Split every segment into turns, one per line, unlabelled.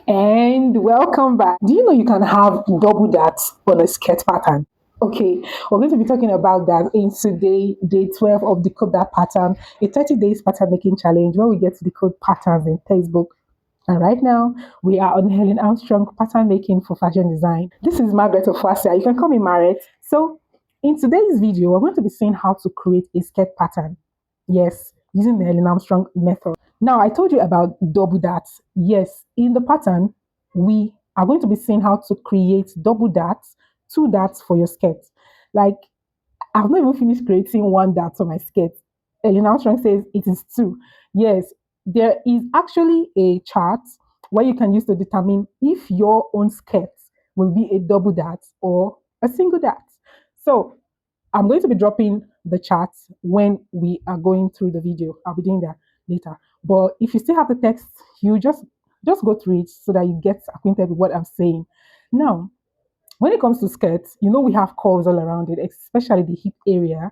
And welcome back. Do you know you can have double that on a skirt pattern? Okay, we're going to be talking about that in today, day 12 of Decode That Pattern, a 30 days pattern making challenge where we get to decode patterns in textbook. And right now, we are on Helen Armstrong pattern making for fashion design. This is Margaret of Fasia. You can call me Margaret. So, in today's video, we're going to be seeing how to create a skirt pattern. Yes, using the Helen Armstrong method. Now, I told you about double darts. Yes, in the pattern, we are going to be seeing how to create double darts, two darts for your skirt. Like, I've not even finished creating one dart on my skirt. Ellen Armstrong says it is two. Yes, there is actually a chart where you can use to determine if your own skirt will be a double dart or a single dart. So I'm going to be dropping the charts when we are going through the video. I'll be doing that later. But if you still have the text, you just go through it so that you get acquainted with what I'm saying. Now, when it comes to skirts, we have curves all around it, especially the hip area.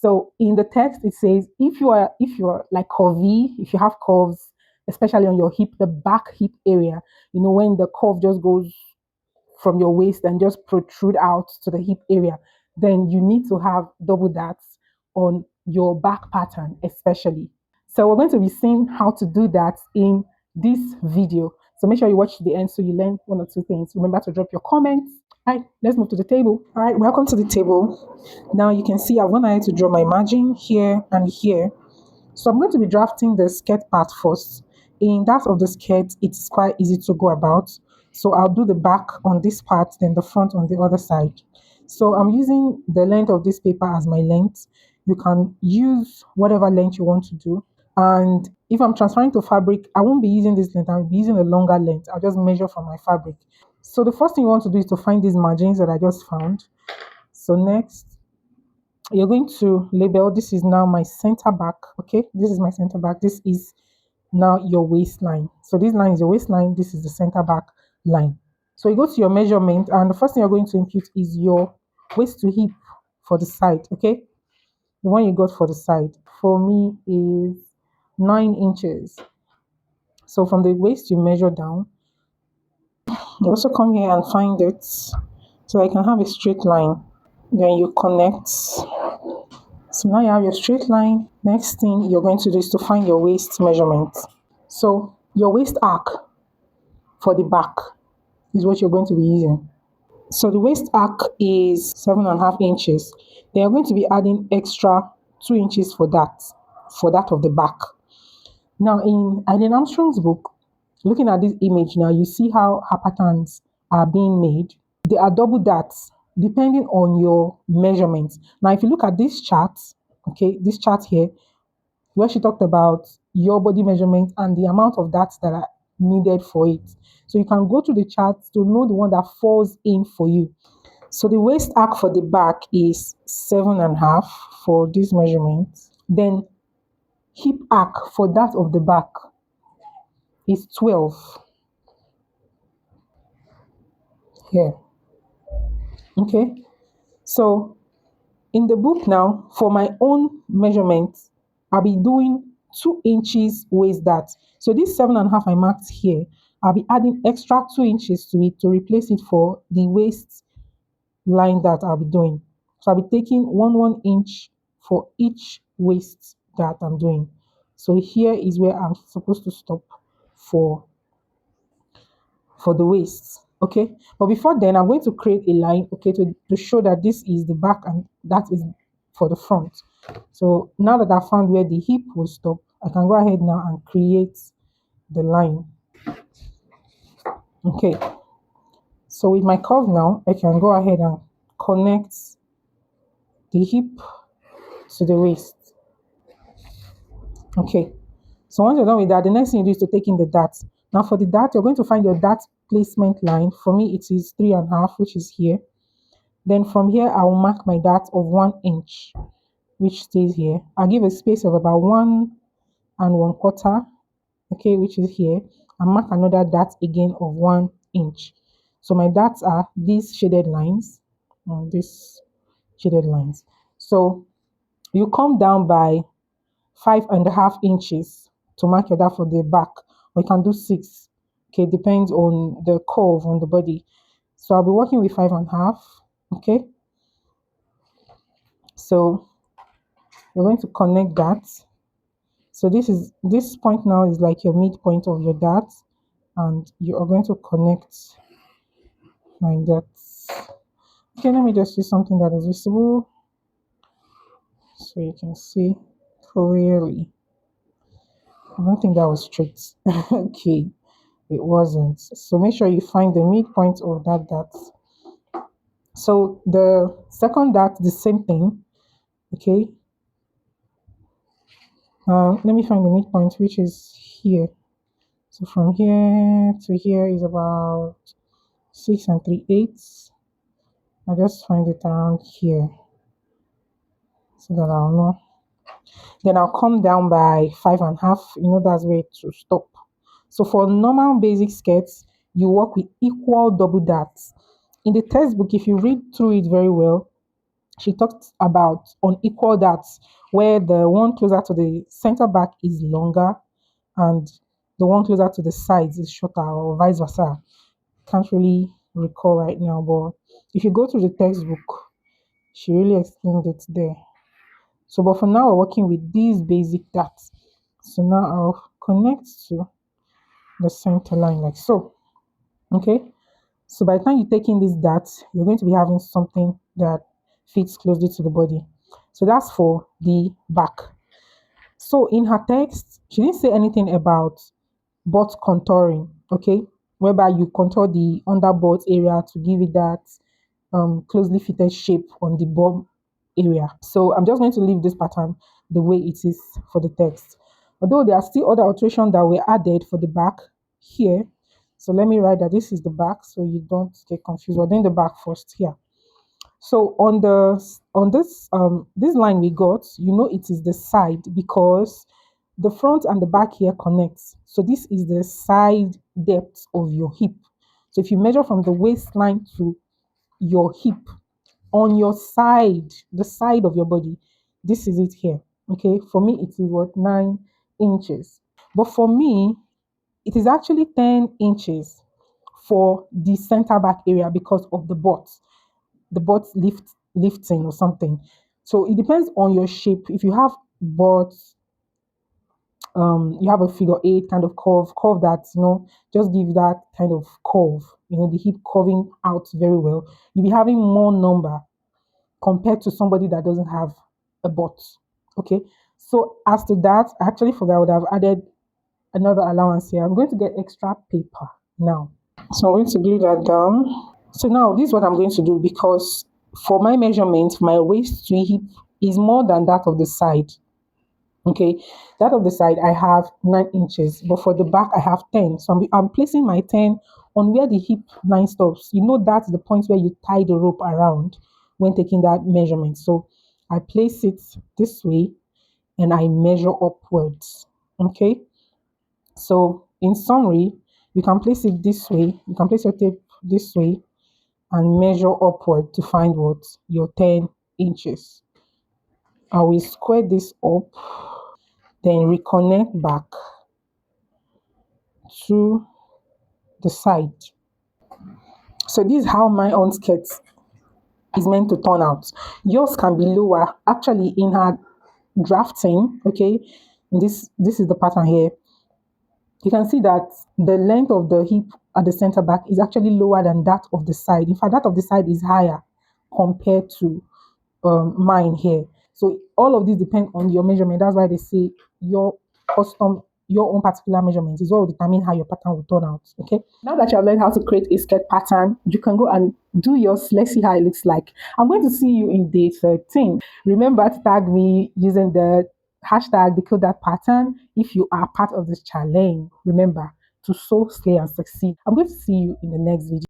So in the text, it says if you're like curvy, if you have curves, especially on your hip, the back hip area, when the curve just goes from your waist and just protrude out to the hip area, then you need to have double darts on your back pattern, especially. So we're going to be seeing how to do that in this video. So make sure you watch to the end so you learn one or two things. Remember to drop your comments. All right, let's move to the table. All right, welcome to the table. Now you can see I've gone ahead to draw my margin here and here. So I'm going to be drafting the skirt part first. In that of the skirt, it's quite easy to go about. So I'll do the back on this part, then the front on the other side. So I'm using the length of this paper as my length. You can use whatever length you want to do. And if I'm transferring to fabric, I won't be using this length. I'll be using a longer length. I'll just measure from my fabric. So the first thing you want to do is to find these margins that I just found. So next, you're going to label, this is now my center back. Okay, this is my center back. This is now your waistline. So this line is your waistline, this is the center back line. So you go to your measurement, and the first thing you're going to impute is your waist to hip for the side. Okay, the one you got for the side for me is 9 inches. So from the waist you measure down. You also come here and find it so I can have a straight line. Then you connect. So now you have your straight line. Next thing you're going to do is to find your waist measurement. So your waist arc for the back is what you're going to be using. So the waist arc is 7.5 inches. Then you're going to be adding extra 2 inches for that of the back. Now in Helen Armstrong's book, looking at this image now, you see how her patterns are being made. They are double darts depending on your measurements. Now, if you look at this chart, okay, this chart here, where she talked about your body measurement and the amount of darts that are needed for it. So you can go to the chart to know the one that falls in for you. So the waist arc for the back is 7.5 for this measurement. Then hip arc for that of the back is 12 here. Okay. So in the book now, for my own measurement, I'll be doing 2 inches waist dart. So this 7.5 I marked here, I'll be adding extra 2 inches to it to replace it for the waist line that I'll be doing. So I'll be taking 1 inch for each waist that I'm doing. So here is where I'm supposed to stop for the waist. Okay, but before then I'm going to create a line, okay, to show that this is the back and that is for the front. So now that I found where the hip will stop, I can go ahead now and create the line. Okay, so with my curve now, I can go ahead and connect the hip to the waist. Okay, so once you're done with that, the next thing you do is to take in the dart. Now for the dart, you're going to find your dart placement line. For me, it is 3.5, which is here. Then from here, I will mark my dart of 1 inch, which stays here. I'll give a space of about 1 1/4, okay, which is here, and mark another dart again of 1 inch. So my darts are these shaded lines, these shaded lines. So you come down by 5.5 inches to mark your dart for the back, or you can do 6. Okay, depends on the curve on the body. So I'll be working with 5.5. Okay, so you're going to connect that. So this point now is like your midpoint of your dart, and you are going to connect like that. Okay, let me just use something that is visible so you can see clearly. I don't think that was straight. Okay, it wasn't. So make sure you find the midpoint of that dart. So the second dart, the same thing. Okay, let me find the midpoint, which is here. So from here to here is about 6 3/8. I just find it around here so that I'll know. Then I'll come down by 5.5. That's where to stop. So for normal basic skirts, you work with equal double darts. In the textbook, if you read through it very well, she talked about unequal darts, where the one closer to the center back is longer and the one closer to the sides is shorter, or vice versa. Can't really recall right now, but if you go through the textbook, she really explained it there. So, but for now, we're working with these basic darts. So now I'll connect to the center line like so. Okay. So by the time you take in these darts, you're going to be having something that fits closely to the body. So that's for the back. So in her text, she didn't say anything about butt contouring, okay, whereby you contour the under butt area to give it that closely fitted shape on the bum area. So I'm just going to leave this pattern the way it is for the text. Although there are still other alterations that were added for the back here. So let me write that this is the back so you don't get confused. We're doing the back first here. So on this line we got, it is the side because the front and the back here connects. So this is the side depth of your hip. So if you measure from the waistline to your hip on your side, the side of your body, this is it here. Okay, for me it is what 9 inches, but for me it is actually 10 inches for the center back area because of the butt lifting or something. So it depends on your shape. If you have butt, you have a figure eight kind of curve that just give that kind of curve, the hip curving out very well. You'll be having more number compared to somebody that doesn't have a butt. Okay. So as to that, I actually forgot I would have added another allowance here. I'm going to get extra paper now. So I'm going to glue that down. So now this is what I'm going to do because for my measurement, my waist to hip is more than that of the side. Okay, that of the side I have 9 inches, but for the back I have 10. So I'm placing my 10 on where the hip line stops. That's the point where you tie the rope around when taking that measurement. So I place it this way and I measure upwards. Okay, so in summary, you can place it this way, you can place your tape this way and measure upward to find what your 10 inches. I will square this up, then reconnect back to the side. So this is how my own skirt is meant to turn out. Yours can be lower. Actually, in her drafting, okay, this is the pattern here. You can see that the length of the hip at the center back is actually lower than that of the side. In fact, that of the side is higher compared to mine here. So all of this depend on your measurement. That's why they say your own particular measurement is what will determine how your pattern will turn out. Okay. Now that you have learned how to create a skirt pattern, you can go and do yours. Let's see how it looks like. I'm going to see you in day 13. Remember to tag me using the hashtag decode that pattern if you are part of this challenge. Remember to sow, slay, and succeed. I'm going to see you in the next video.